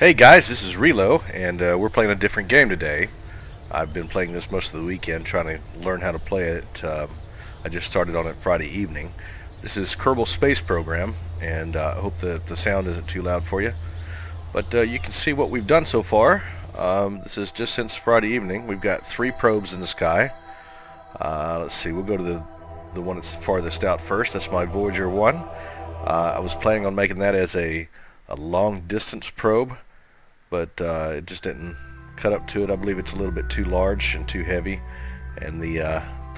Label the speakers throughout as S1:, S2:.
S1: Hey guys, this is Relo, and we're playing a different game today. I've been playing this most of the weekend, trying to learn how to play it. I just started on it Friday evening. This is Kerbal Space Program, and I hope that the sound isn't too loud for you. But you can see what we've done so far. This is just since Friday evening. We've got 3 probes in the sky. Let's see, we'll go to the one that's farthest out first. That's my Voyager 1. I was planning on making that as a long distance probe, but it just didn't cut up to it. I believe it's a little bit too large and too heavy, and the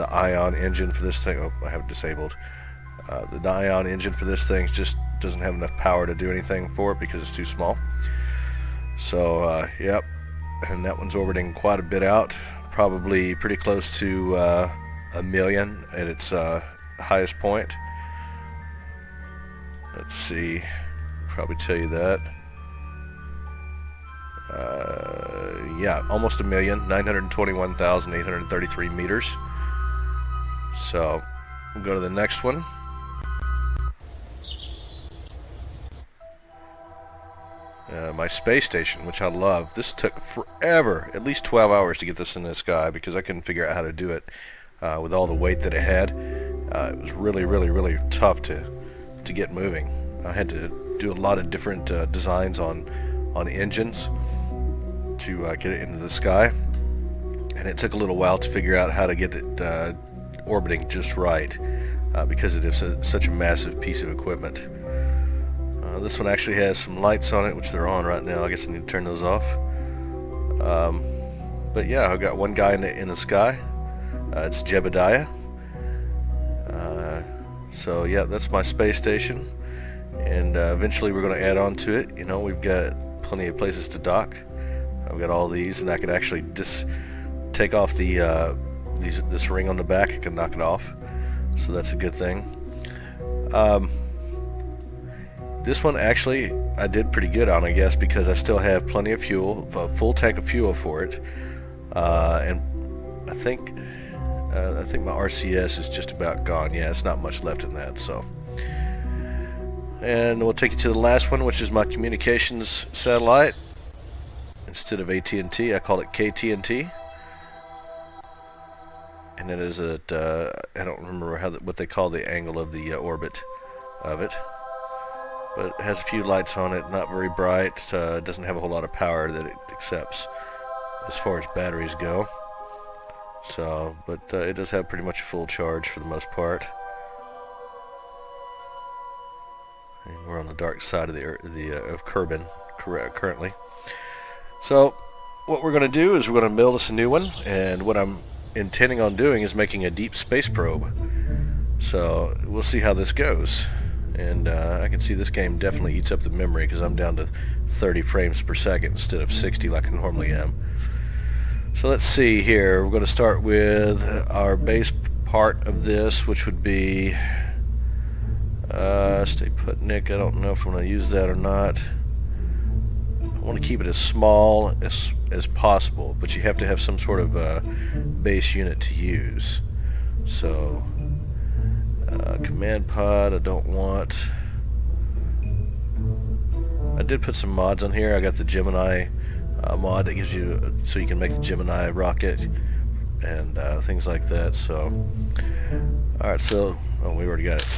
S1: ion engine for this thing, oh, I have it disabled. The ion engine for this thing just doesn't have enough power to do anything for it because it's too small. So yep, and that one's orbiting quite a bit out, probably pretty close to 1,000,000 at its highest point. Let's see, probably tell you that. Yeah, almost 1,000,000, 921,833 meters. So we'll go to the next one. My space station, which I love. This took forever, at least 12 hours to get this in the sky because I couldn't figure out how to do it with all the weight that it had. It was really tough to get moving. I had to do a lot of different designs on engines to get it into the sky, and it took a little while to figure out how to get it orbiting just right because it is such a massive piece of equipment. This one actually has some lights on it, which they're on right now. I guess I need to turn those off. But yeah, I've got one guy in the sky. It's Jebediah. So yeah, that's my space station, and eventually we're going to add on to it. You know, we've got plenty of places to dock. I've got all these, and I could actually just take off this ring on the back. I can knock it off, so that's a good thing. This one actually I did pretty good on, I guess, because I still have plenty of fuel, a full tank of fuel for it, and I think my RCS is just about gone. Yeah, it's not much left in that. So, and we'll take you to the last one, which is my communications satellite. Instead of AT&T, I call it KTNT, and it is at I don't remember what they call the angle of the orbit of it, but it has a few lights on it. Not very bright. It doesn't have a whole lot of power that it accepts as far as batteries go. So, but it does have pretty much a full charge for the most part. And we're on the dark side of of Kerbin currently. So what we're going to do is we're going to build us a new one, and what I'm intending on doing is making a deep space probe. So we'll see how this goes. And I can see this game definitely eats up the memory because I'm down to 30 frames per second instead of 60 like I normally am. So let's see here. We're going to start with our base part of this, which would be stay put, Nick. I don't know if I'm going to use that or not. I want to keep it as small as possible, but you have to have some sort of base unit to use. So command pod I don't want. I did put some mods on here. I got the Gemini mod that gives you, so you can make the Gemini rocket and things like that. So alright, so we already got it.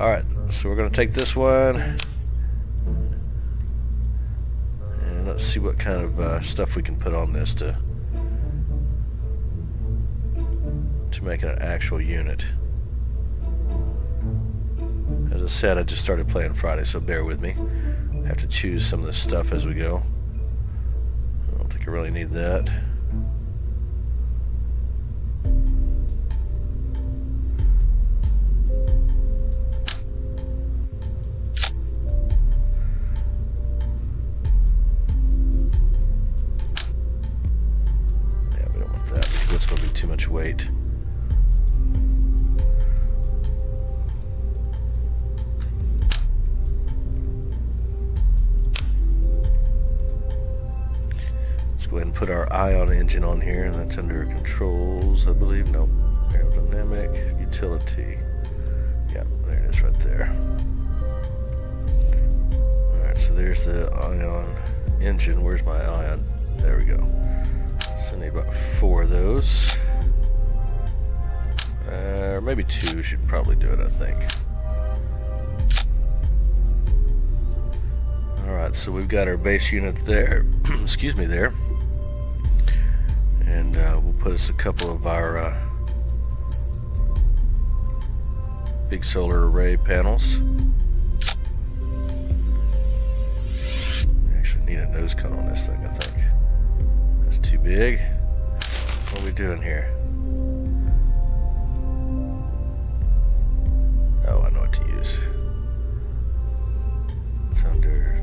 S1: Alright, so we're going to take this one, and let's see what kind of stuff we can put on this to make it an actual unit. As I said, I just started playing Friday, so bear with me. I have to choose some of this stuff as we go. I don't think I really need that. Yeah, we don't want that because that's going to be too much weight. Go ahead and put our ion engine on here, and that's under controls, I believe. Nope. Aerodynamic, utility. Yeah, there it is right there. Alright, so there's the ion engine. Where's my ion? There we go. So I need about 4 of those. Or maybe 2 should probably do it, I think. Alright, so we've got our base unit there. Excuse me there. And we'll put us a couple of our big solar array panels. We actually need a nose cone on this thing, I think. That's too big. What are we doing here? Oh, I know what to use. It's under...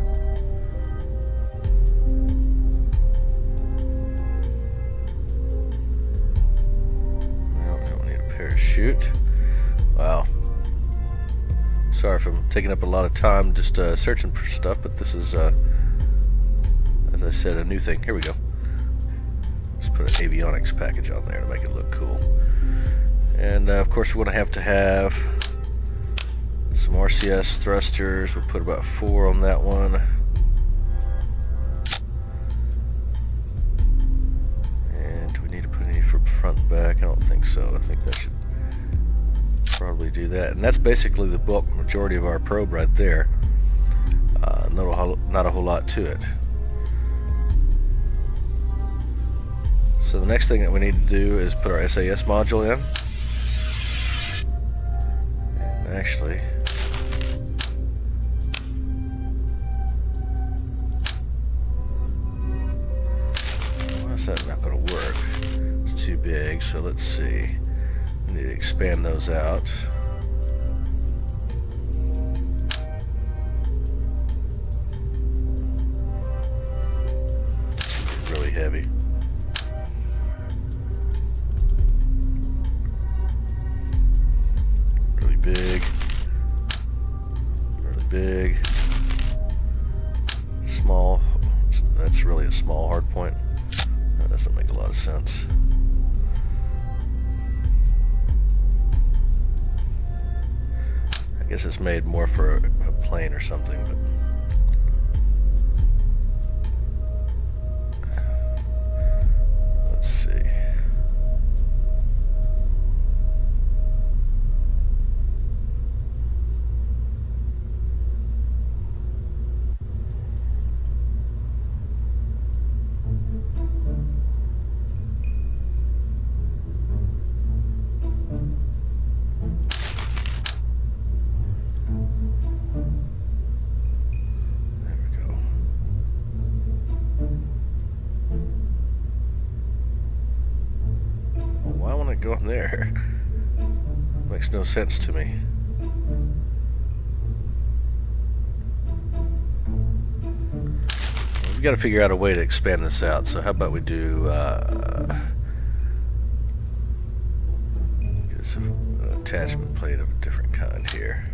S1: Well, we don't need a parachute. Wow. Sorry if I'm taking up a lot of time just searching for stuff, but this is, as I said, a new thing. Here we go. Let's put an avionics package on there to make it look cool. And of course we're going to have some RCS thrusters. We'll put about 4 on that one. And do we need to put any for front and back? I don't think so. I think that should probably do that. And that's basically the bulk majority of our probe right there. Not a whole lot to it. So the next thing that we need to do is put our SAS module in. And actually, why is that not going to work? It's too big, so let's see. We need to expand those out. It's really heavy. Really big. Really big. Small. That's really a small hard point. That doesn't make a lot of sense. I guess it's made more for a plane or something, but let's see. Going there makes no sense to me. We've got to figure out a way to expand this out. So how about we do get an attachment plate of a different kind here.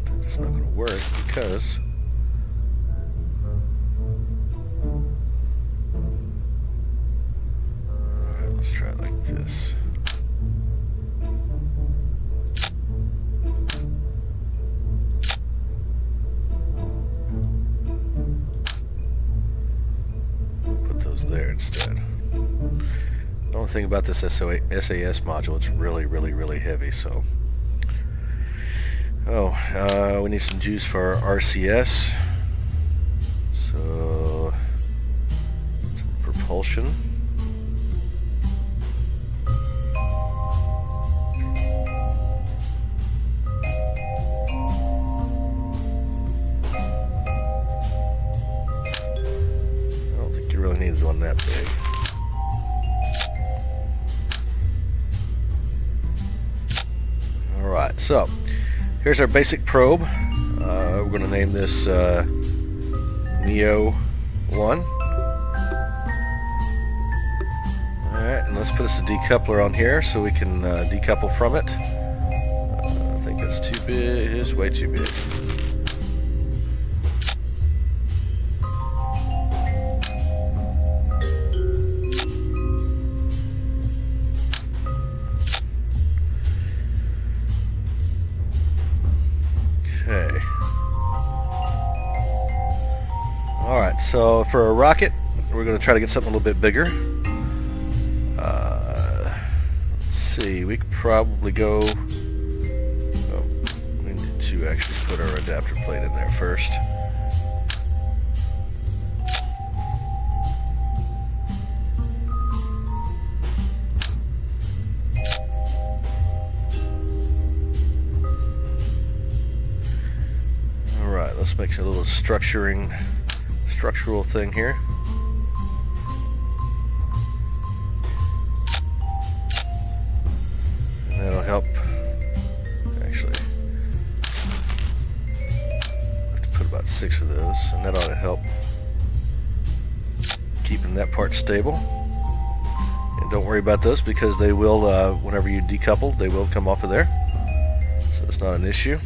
S1: That's not going to work because let's try it like this. Put those there instead. The only thing about this SAS module, it's really, really, really heavy, so. Oh, we need some juice for our RCS. So, some propulsion. Needs one that big. Alright, so here's our basic probe. We're going to name this Neo 1. Alright, and let's put us a decoupler on here so we can decouple from it. I think that's too big. It's way too big. Alright, so for a rocket, we're going to try to get something a little bit bigger. Let's see, we could probably go... Oh, we need to actually put our adapter plate in there first. Alright, let's make a little structural thing here. And that'll help. Actually, I have to put about 6 of those, and that ought to help keeping that part stable. And don't worry about those because they will, whenever you decouple, they will come off of there. So it's not an issue.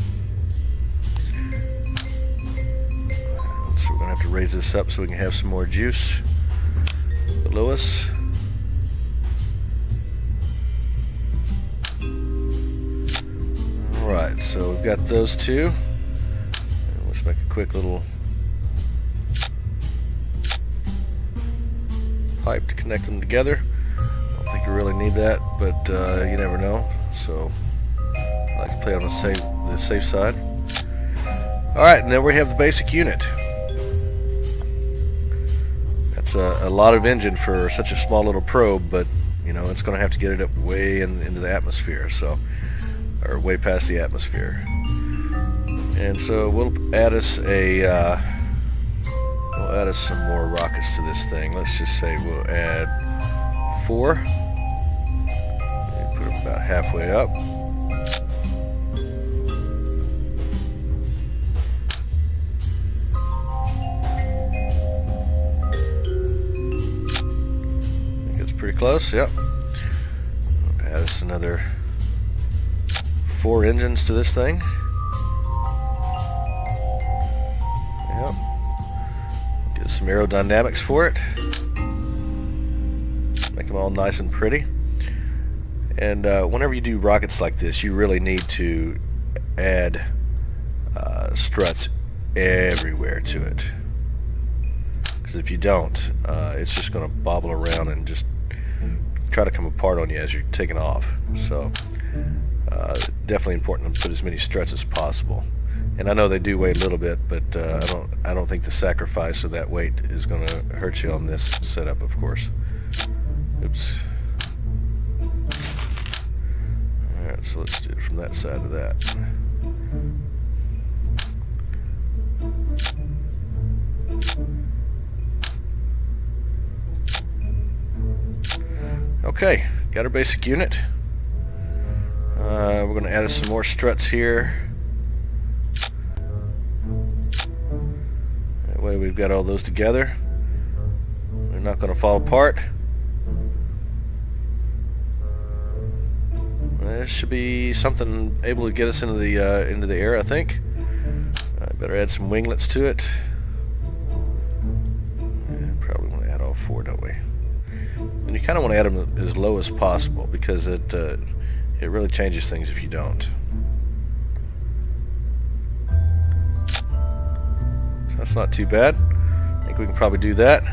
S1: So we're going to have to raise this up so we can have some more juice below us. Alright, so we've got those two. And let's make a quick little pipe to connect them together. I don't think you really need that, but you never know. So I like to play on the safe side. Alright, and then we have the basic unit. It's a lot of engine for such a small little probe, but you know it's going to have to get it up way into the atmosphere, so or way past the atmosphere. And so we'll add us some more rockets to this thing. Let's just say we'll add 4. Put them about halfway up. Pretty close, yep. Add us another 4 engines to this thing. Yep. Get some aerodynamics for it. Make them all nice and pretty. And whenever you do rockets like this, you really need to add struts everywhere to it. Because if you don't, it's just going to bobble around and just try to come apart on you as you're taking off. So definitely important to put as many struts as possible. And I know they do weigh a little bit, but I don't think the sacrifice of that weight is going to hurt you on this setup, of course. Oops. Alright, so let's do it from that side of that. Okay, got our basic unit. We're going to add some more struts here. That way we've got all those together. They're not going to fall apart. This should be something able to get us into the air, I think. Better add some winglets to it. Probably want to add all 4, don't we? And you kind of want to add them as low as possible because it really changes things if you don't. So that's not too bad. I think we can probably do that.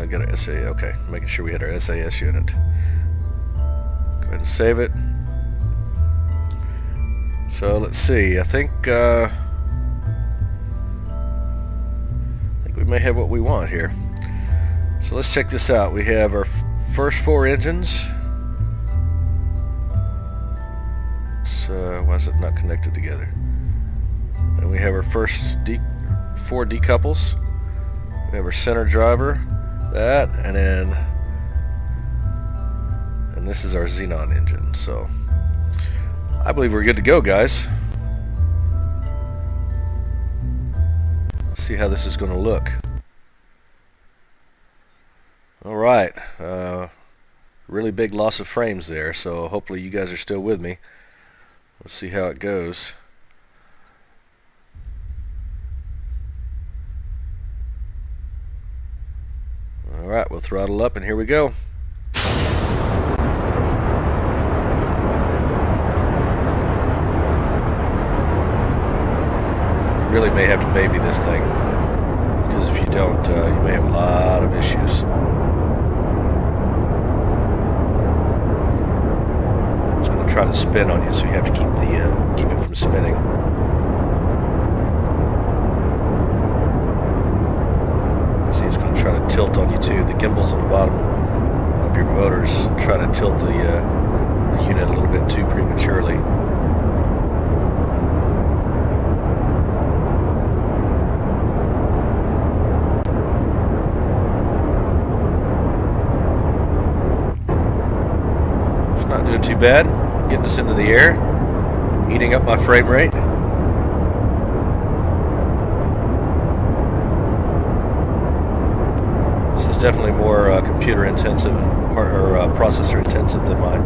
S1: Got our SA. Okay, making sure we had our SAS unit. Go ahead and save it. So let's see. I think we may have what we want here. So let's check this out. We have our first 4 engines. So why is it not connected together? And we have our first 4 decouples. We have our center driver, that, and this is our xenon engine. So I believe we're good to go, guys. Let's see how this is going to look. Alright, really big loss of frames there, so hopefully you guys are still with me. Let's see how it goes. Alright, we'll throttle up and here we go. really may have to baby this thing, because if you don't, you may have a lot of issues. It's going to try to spin on you, so you have to keep it from spinning. See, it's going to try to tilt on you too. The gimbals on the bottom of your motors try to tilt the unit a little bit too prematurely. It's not doing too bad. Getting us into the air, eating up my frame rate. This is definitely more computer intensive or processor intensive than my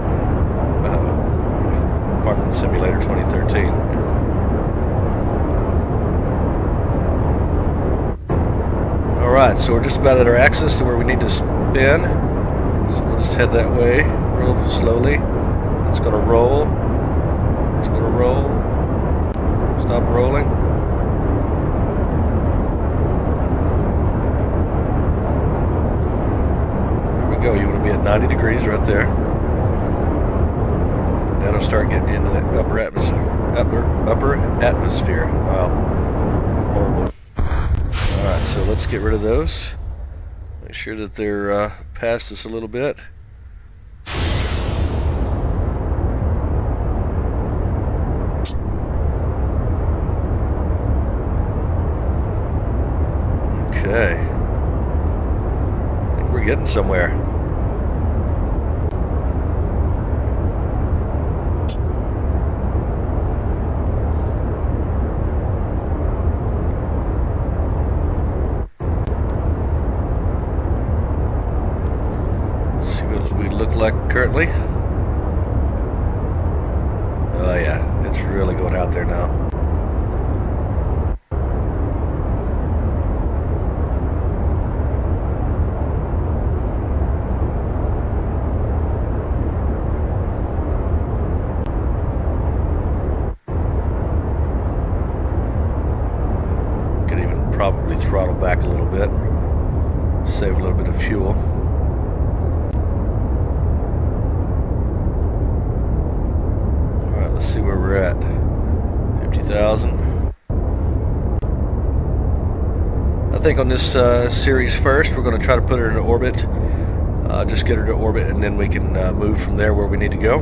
S1: Farming Simulator 2013. Alright, so we're just about at our axis to where we need to spin. So we'll just head that way real slowly. It's going to roll. It's going to roll. Stop rolling. There we go. You want to be at 90 degrees right there. That'll start getting you into that upper atmosphere. Upper atmosphere. Wow. Horrible. Alright, so let's get rid of those. Make sure that they're past us a little bit. Okay. I think we're getting somewhere. Let's see what we look like currently. Oh yeah, it's really going out there now. Probably throttle back a little bit, save a little bit of fuel. Alright, let's see where we're at. 50,000. I think on this series first, we're going to try to put her in orbit. Just get her to orbit, and then we can move from there where we need to go.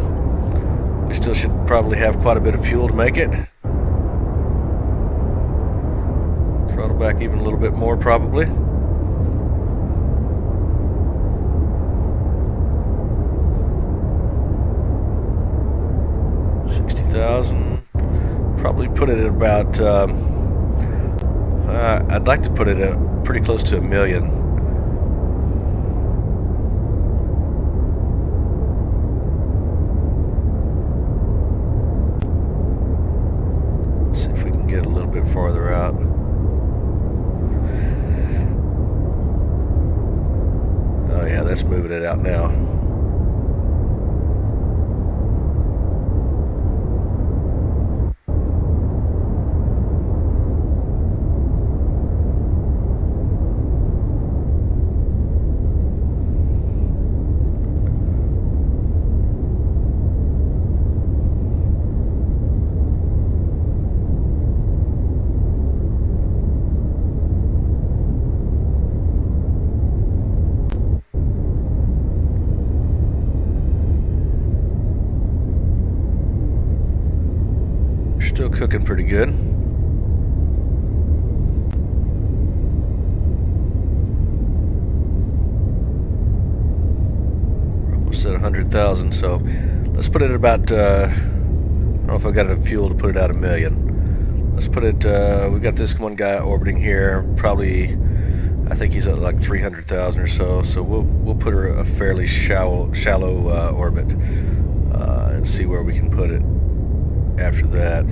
S1: We still should probably have quite a bit of fuel to make it. Throttle back even a little bit more, probably. Probably put it at about. I'd like to put it at pretty close to 1 million. Let's see if we can get a little bit farther out. Oh yeah, that's moving it out now. Still cooking pretty good. We're almost at 100,000, so let's put it at about, I don't know if I've got enough fuel to put it out 1 million. Let's put it, we've got this one guy orbiting here, probably, I think he's at like 300,000 or so, so we'll put her a fairly shallow orbit, and see where we can put it after that.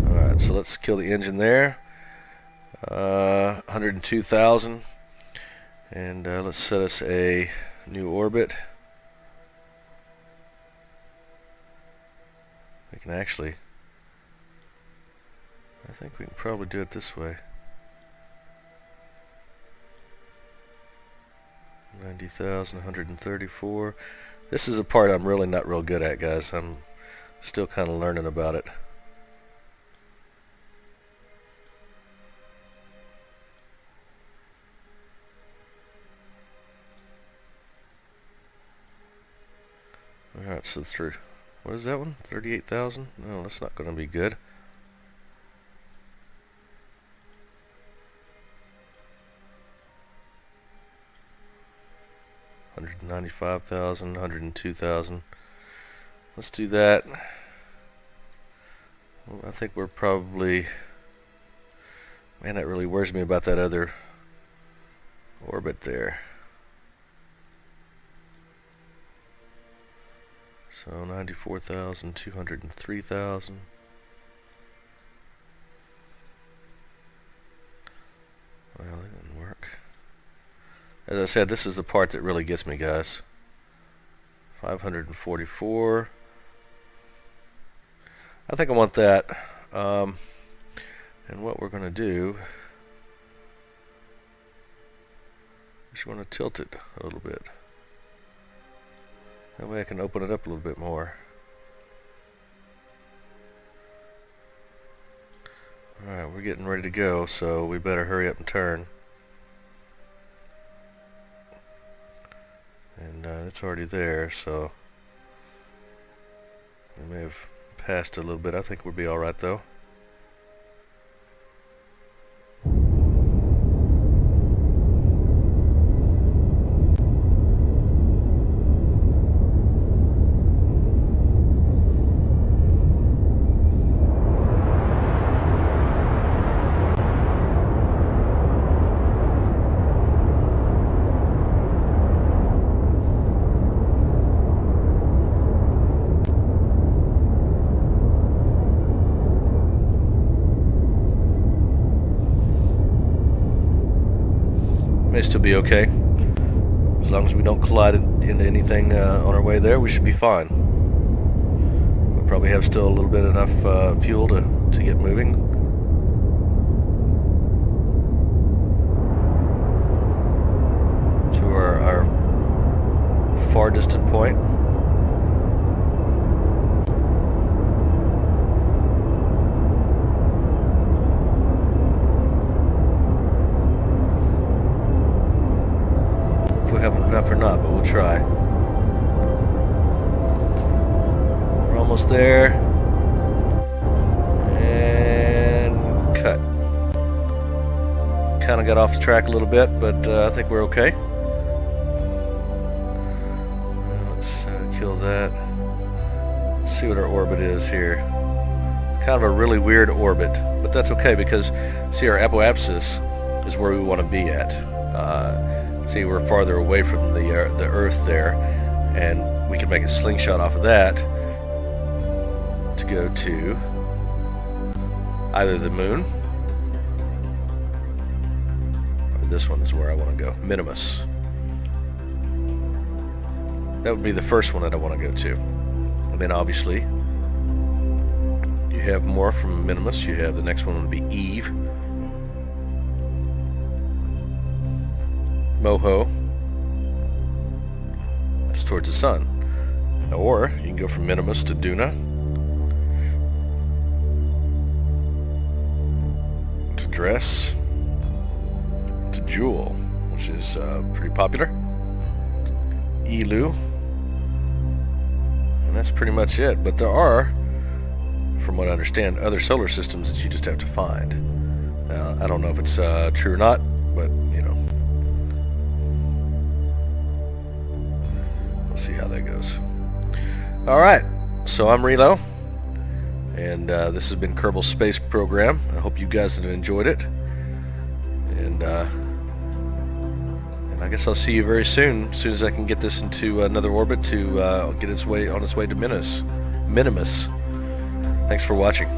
S1: Alright, so let's kill the engine there. 102,000. And let's set us a new orbit. We can actually I think we can probably do it this way. 90,000, 134. This is a part I'm really not real good at, guys. I'm still kind of learning about it. Alright, so through. What is that one? 38,000? No, that's not going to be good. $195,000, 102,000. Let's do that. Well, I think we're probably... Man, that really worries me about that other orbit there. So 94,000, 203,000. Well, that didn't work. As I said, this is the part that really gets me, guys. 544. I think I want that. And what we're going to do is we're going to tilt it a little bit. That way I can open it up a little bit more. Alright, we're getting ready to go, so we better hurry up and turn. And it's already there, so we may have passed a little bit. I think we'll be alright though. May still be okay. As long as we don't collide into anything on our way there, we should be fine. We probably have still a little bit enough fuel to get moving. To our far distant point. Have enough or not, but we'll try. We're almost there. And cut. Kind of got off the track a little bit, but I think we're okay. Let's kill that. Let's see what our orbit is here. Kind of a really weird orbit, but that's okay because, see, our apoapsis is where we want to be at. See, we're farther away from the Earth there, and we can make a slingshot off of that to go to either the moon, or this one is where I want to go, Minimus. That would be the first one that I want to go to. And then obviously, you have more from Minimus. You have the next one would be Eve. Moho. That's towards the sun. Or you can go from Minimus to Duna, to Dress, to Jewel, which is pretty popular, Elu, and that's pretty much it. But there are, from what I understand, other solar systems that you just have to find. Now, I don't know if it's true or not, but you know. We'll see how that goes. Alright, so I'm Relo, and this has been Kerbal's Space Program. I hope you guys have enjoyed it, and I guess I'll see you very soon as I can get this into another orbit to get its way on its way to Minimus. Thanks for watching.